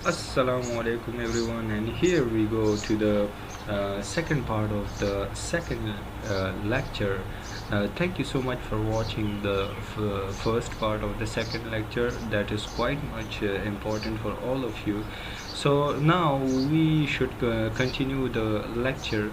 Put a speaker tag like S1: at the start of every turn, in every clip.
S1: Assalamu alaikum everyone, and here we go to the second part of the second lecture. Thank you so much for watching the first part of the second lecture. That is quite much important for all of you. So now we should continue the lecture.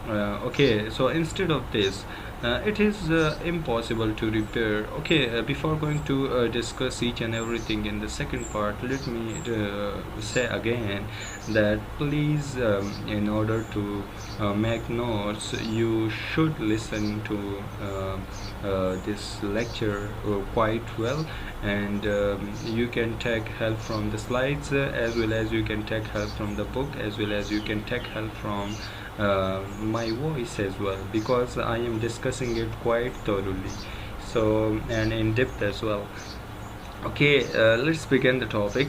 S1: Okay, so instead of this, it is impossible to repair. Okay, before going to discuss each and everything in the second part, let me say again that please, in order to make notes, you should listen to this lecture quite well, and you can take help from the slides, as well as you can take help from the book, as well as you can take help from my voice as well, because I am discussing it quite thoroughly, so, and in depth as well. Okay, let's begin the topic.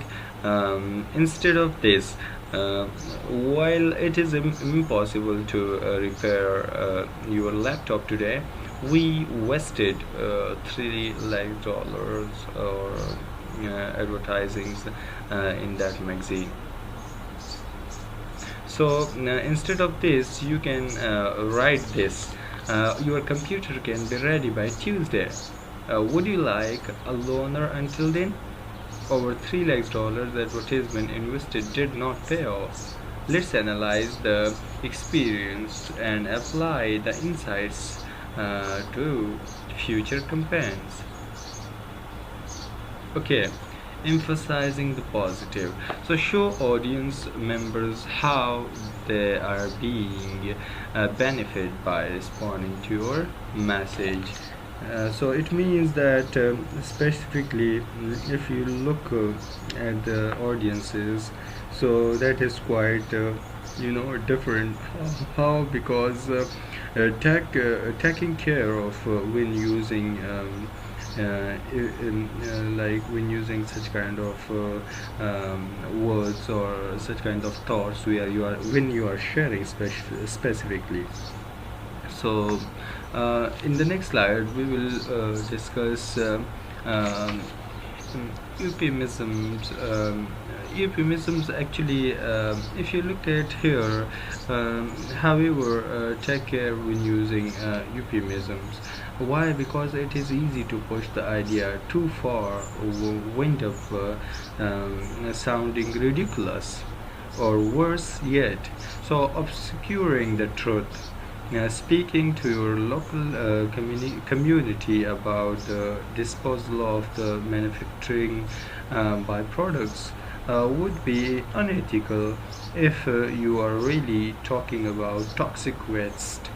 S1: Instead of this, while it is impossible to repair your laptop today, we wasted $3 lakh or advertisings in that magazine. So instead of this, you can write this. Your computer can be ready by Tuesday. Would you like a loaner until then? Over $3 lakh advertisement invested did not pay off. Let's analyze the experience and apply the insights to future campaigns. Okay, emphasizing the positive. So show audience members how they are being benefited by responding to your message. So it means that specifically, if you look at the audiences, so that is quite different. How? Because taking care of when using like when using such kind of words or such kind of thoughts where you are when you are sharing specifically. So in the next slide we will discuss euphemisms. Euphemisms actually, if you look at here, however, take care when using euphemisms. Why? Because it is easy to push the idea too far, wind up sounding ridiculous, or worse yet, so obscuring the truth. Speaking to your local community about the disposal of the manufacturing byproducts would be unethical if you are really talking about toxic waste.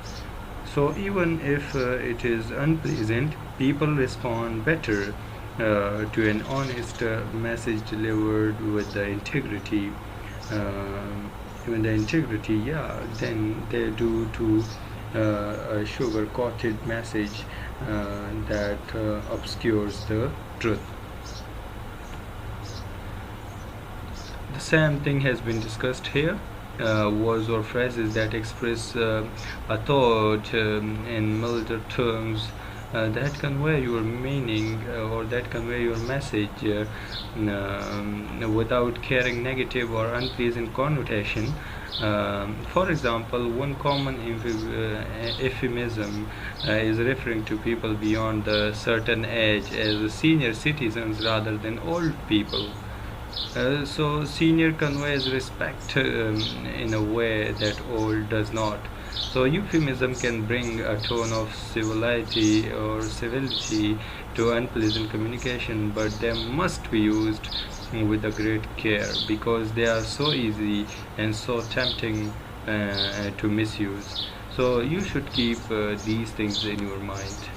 S1: So even if it is unpleasant, people respond better to an honest message delivered with the integrity. Yeah, than they do to a sugar coated message that obscures the truth. The same thing has been discussed here. Words or phrases that express a thought in milder terms that convey your meaning or that convey your message without carrying negative or unpleasant connotation. For example, one common euphemism is referring to people beyond a certain age as senior citizens rather than old people. So senior conveys respect in a way that old does not. So euphemism can bring a tone of civility to unpleasant communication, but they must be used with a great care because they are so easy and so tempting to misuse. So you should keep these things in your mind.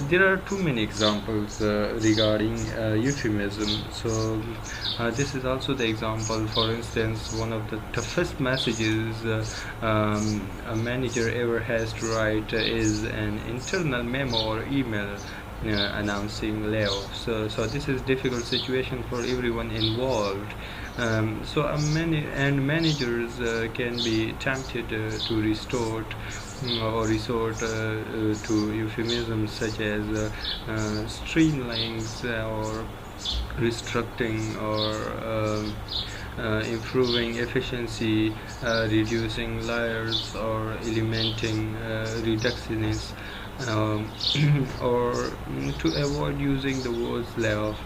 S1: There are too many examples regarding euphemism. So this is also the example. For instance, one of the toughest messages a manager ever has to write is an internal memo or email announcing layoffs. So this is difficult situation for everyone involved. So many and managers can be tempted to resort to euphemisms such as streamlines or restructuring or improving efficiency, reducing layers, or eliminating reductionism, um, or to avoid using the words layoff.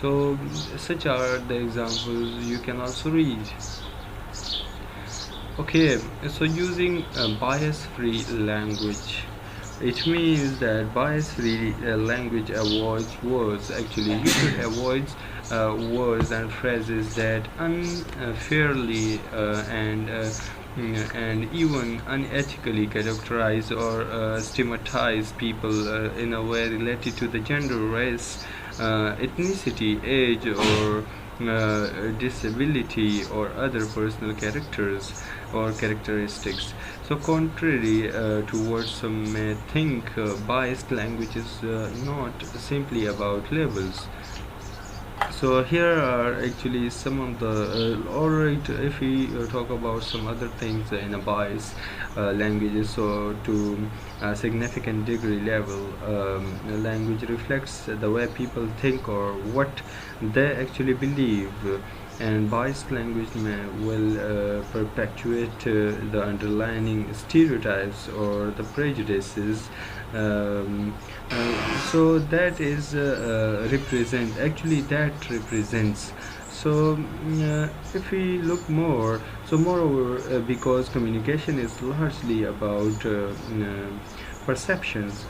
S1: So such are the examples you can also read. Okay, so using bias-free language, it means that bias-free language avoids words. Actually, you should avoid words and phrases that unfairly and even unethically characterize or stigmatize people in a way related to the gender, race, ethnicity, age, or disability, or other personal characters or characteristics. So, contrary to what some may think, biased language is not simply about labels. So here are actually some of the alright, if we talk about some other things in a bias languages. So to a significant degree level, language reflects the way people think or what they actually believe, and biased language may well perpetuate the underlying stereotypes or the prejudices. So that is represent actually that represents. So if we look more, so moreover, because communication is largely about perceptions,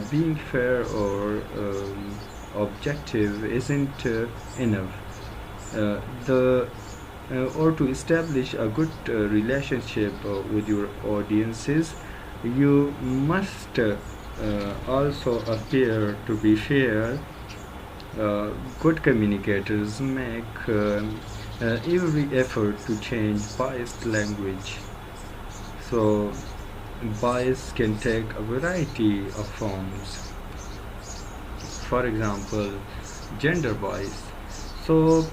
S1: being fair or objective isn't enough. The Or to establish a good relationship with your audiences, you must also appear to be fair. Good communicators make every effort to change biased language. So bias can take a variety of forms. For example, gender bias. So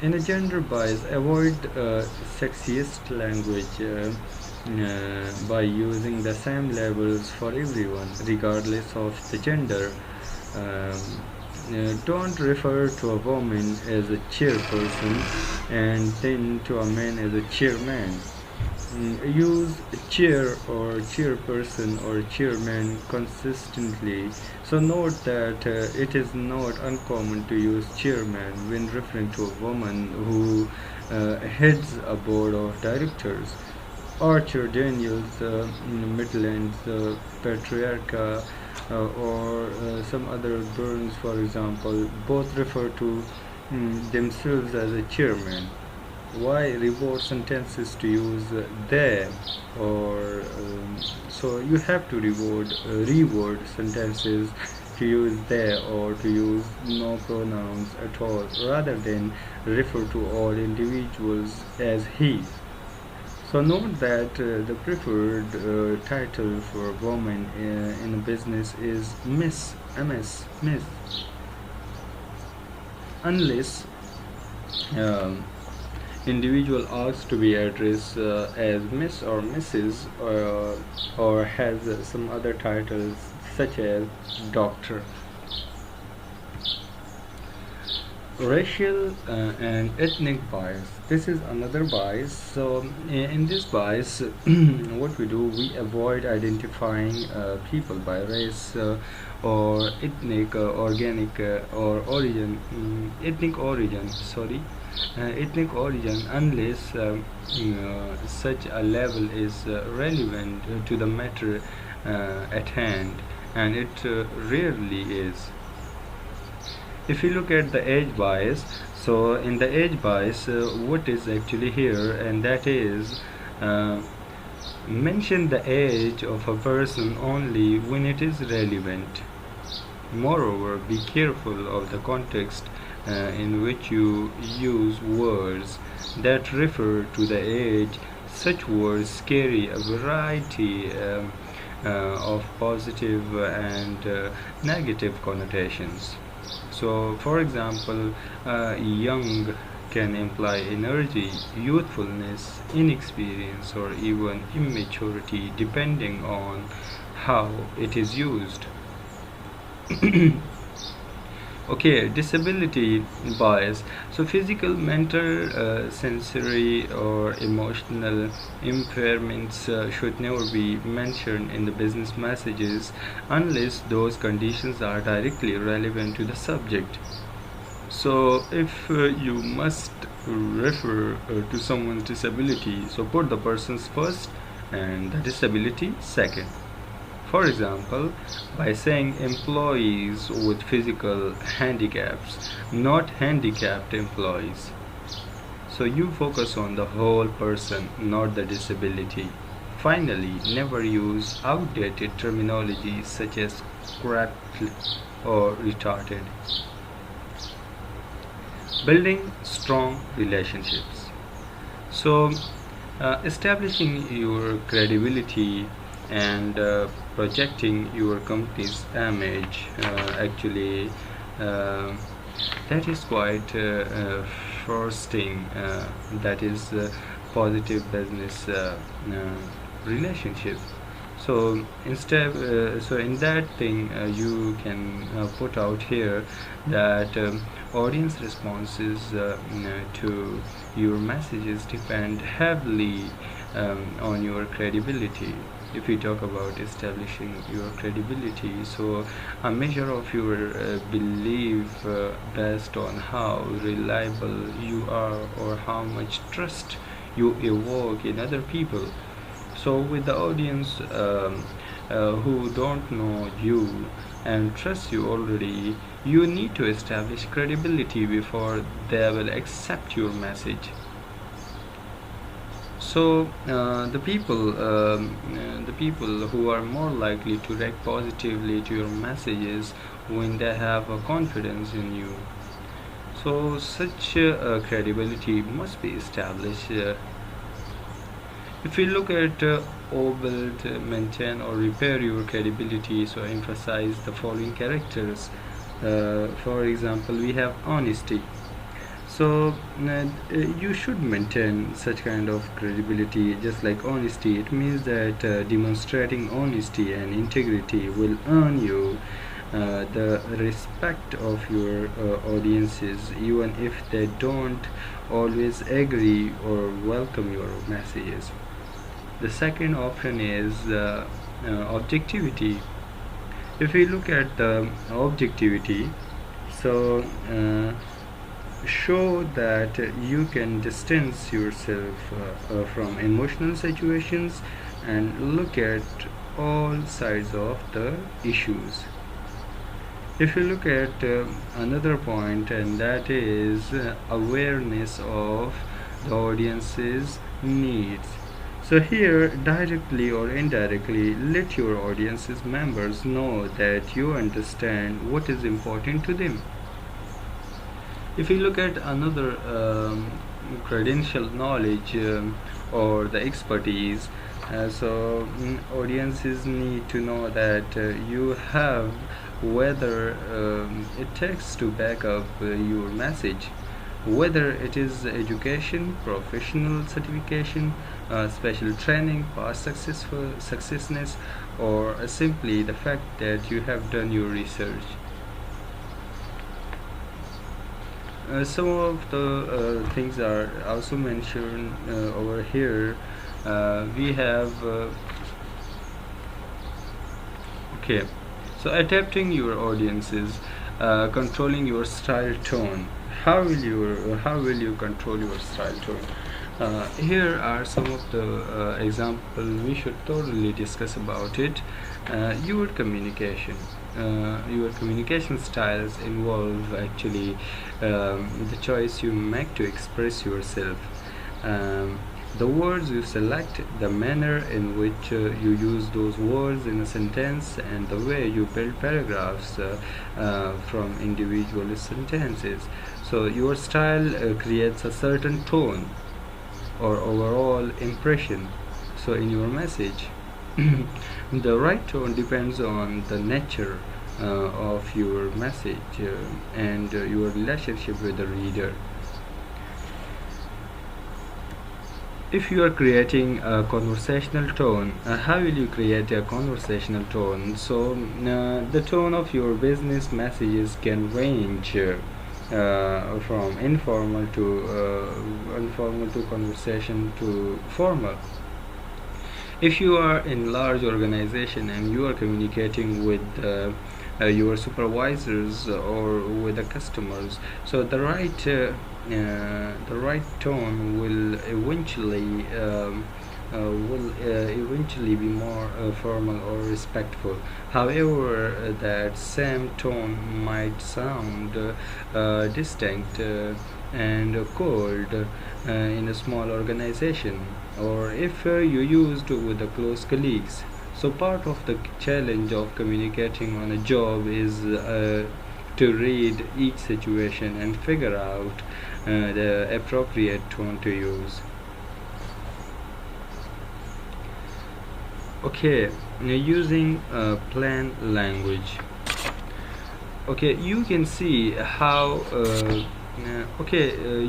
S1: in a gender bias, avoid sexist language by using the same labels for everyone, regardless of the gender. Don't refer to a woman as a chairperson and then to a man as a chairman. Use chair or chairperson or chairman consistently. So note that it is not uncommon to use chairman when referring to a woman who heads a board of directors. Archer Daniels, Midlands, Patriarcha, or some other Burns, for example, both refer to themselves as a chairman. Why reward sentences to use they, or so you have to reward sentences to use they or to use no pronouns at all, rather than refer to all individuals as he. So note that the preferred title for woman in a business is Miss, MS, Miss, unless um, individual asks to be addressed as Miss or Mrs. or has some other titles such as Doctor. Racial and ethnic bias. This is another bias. So in this bias, what we do, we avoid identifying people by race or ethnic origin, sorry, ethnic origin, unless such a level is relevant to the matter at hand, and it rarely is. If you look at the age bias, so in the age bias, what is actually here, and that is mention the age of a person only when it is relevant. Moreover, be careful of the context in which you use words that refer to the age. Such words carry a variety of positive and negative connotations. So, for example, young can imply energy, youthfulness, inexperience, or even immaturity, depending on how it is used. Okay, disability bias. So physical, mental, sensory, or emotional impairments should never be mentioned in the business messages unless those conditions are directly relevant to the subject. So if you must refer to someone's disability, so put the person's first and the disability second. For example, by saying employees with physical handicaps, not handicapped employees. So you focus on the whole person, not the disability. Finally, never use outdated terminology such as crippled or retarded. Building strong relationships. So, establishing your credibility and projecting your company's image actually uh, that is quite first thing that is positive business relationship. So instead so in that thing you can put out here that audience responses to your messages depend heavily on your credibility. If we talk about establishing your credibility, so a measure of your belief based on how reliable you are or how much trust you evoke in other people. So with the audience who don't know you and trust you already, you need to establish credibility before they will accept your message. So the people who are more likely to react positively to your messages when they have a confidence in you. So such credibility must be established. If we look at build, maintain, or repair your credibility, so emphasize the following characters. For example, we have honesty. So you should maintain such kind of credibility, just like honesty. It means that demonstrating honesty and integrity will earn you the respect of your audiences, even if they don't always agree or welcome your messages. The second option is objectivity. If we look at the objectivity, so show that you can distance yourself from emotional situations and look at all sides of the issues. If you look at another point, and that is awareness of the audience's needs. So here, directly or indirectly, let your audience's members know that you understand what is important to them. If you look at another credential knowledge or the expertise, audiences need to know that you have whether it takes to back up your message, whether it is education, professional certification, special training, past successness, or simply the fact that you have done your research. Some of the things are also mentioned over here. We have okay, so adapting your audiences, controlling your style tone. How will you control your style tone? Here are some of the examples we should thoroughly discuss about it. Your communication. Your communication styles involve actually the choice you make to express yourself. Um, the words you select, the manner in which you use those words in a sentence, and the way you build paragraphs from individual sentences. So your style creates a certain tone or overall impression. So in your message, the right tone depends on the nature of your message and your relationship with the reader. If you are creating a conversational tone, how will you create a conversational tone? So the tone of your business messages can range from informal to conversation to formal. If you are in large organization and you are communicating with your supervisors or with the customers, so the right tone will eventually be more formal or respectful. However, that same tone might sound distinct and cold in a small organization, or if you used with the close colleagues. So part of the challenge of communicating on a job is to read each situation and figure out the appropriate tone to use. Okay, now using plain language. Okay, you can see how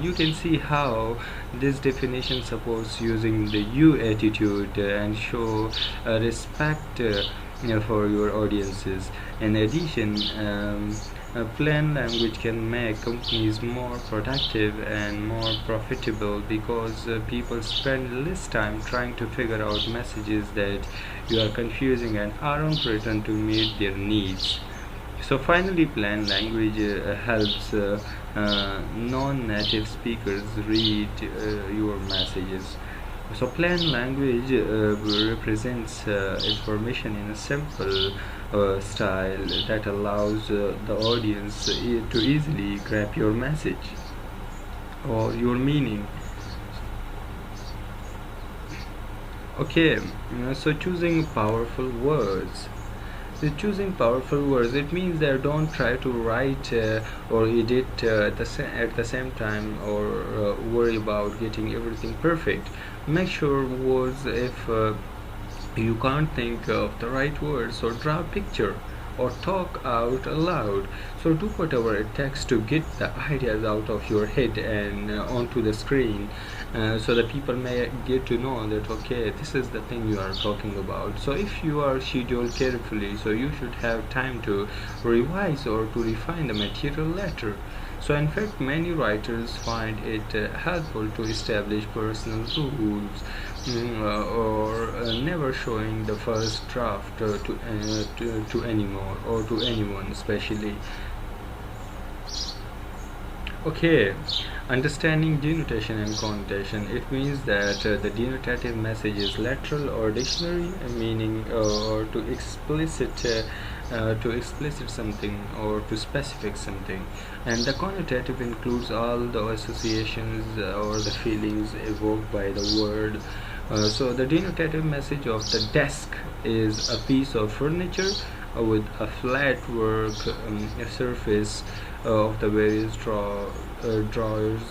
S1: you can see how this definition supports using the you attitude and show respect for your audiences. In addition, plain language can make companies more productive and more profitable because people spend less time trying to figure out messages that you are confusing and aren't written to meet their needs. So finally, plain language helps non-native speakers read your messages. So plain language represents information in a simple style that allows the audience to easily grab your message or your meaning. Okay, so choosing powerful words. Choosing powerful words, it means that don't try to write or edit at the same time, or worry about getting everything perfect. Make sure words, if you can't think of the right words, or draw a picture or talk out aloud, so do whatever it takes to get the ideas out of your head and onto the screen, so that people may get to know that okay, this is the thing you are talking about. So if you are scheduled carefully, so you should have time to revise or to refine the material later. So in fact, many writers find it helpful to establish personal rules, or never showing the first draft to anymore or to anyone especially. Okay, understanding denotation and connotation. It means that the denotative message is literal or dictionary meaning, or to explicit something or to specific something, and the connotative includes all the associations or the feelings evoked by the word. So the denotative message of the desk is a piece of furniture with a flat work surface of the various drawers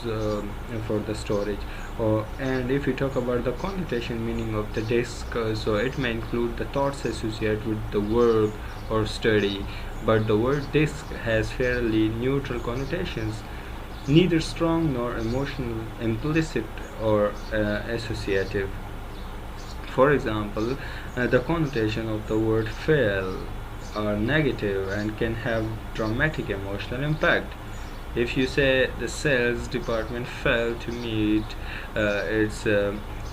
S1: for the storage. And if we talk about the connotation meaning of the desk, so it may include the thoughts associated with the work or study, but the word disk has fairly neutral connotations, neither strong nor emotional, implicit or associative. For example, the connotation of the word fail are negative and can have dramatic emotional impact. If you say the sales department failed to meet its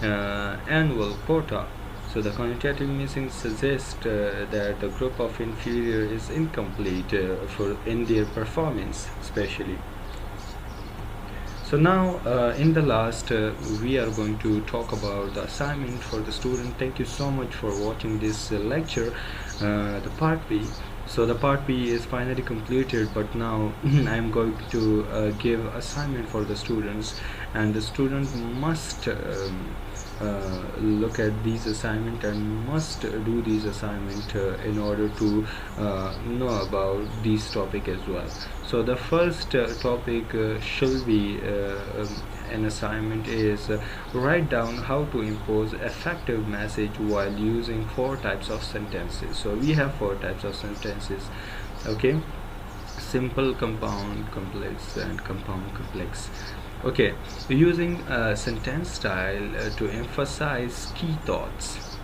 S1: annual quota, so the connotative missing suggests that the group of inferior is incomplete for in their performance, especially. So now in the last we are going to talk about the assignment for the student. Thank you so much for watching this lecture, the part B. So the part B is finally completed, but now I'm going to give assignment for the students, and the student must look at these assignment and must do these assignment in order to know about this topic as well. So the first topic shall be an assignment is write down how to impose effective message while using 4 types of sentences. So we have 4 types of sentences. Okay, simple, compound, complex, and compound complex. Okay, using sentence style to emphasize key thoughts,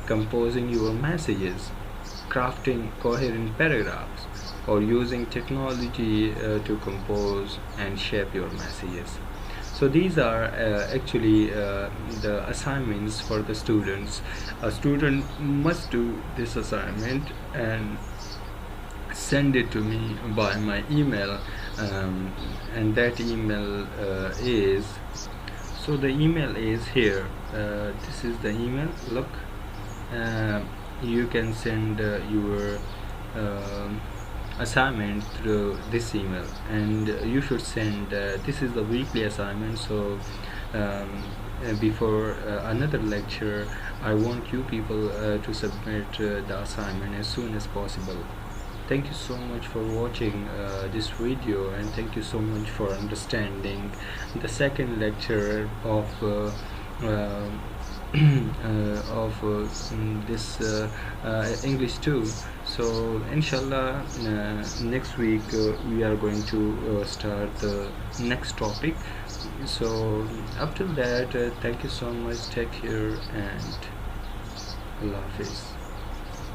S1: composing your messages, crafting coherent paragraphs, or using technology to compose and shape your messages. So these are actually the assignments for the students. A student must do this assignment and send it to me by my email, and that email is, so the email is here. This is the email. Look, uh, you can send your um assignment through this email, and you should send this is the weekly assignment. So before another lecture, I want you people to submit the assignment as soon as possible. Thank you so much for watching this video, and thank you so much for understanding the second lecture of uh, this English too. So inshallah, next week we are going to start the next topic. So up till that, thank you so much, take care, and Allah Hafiz.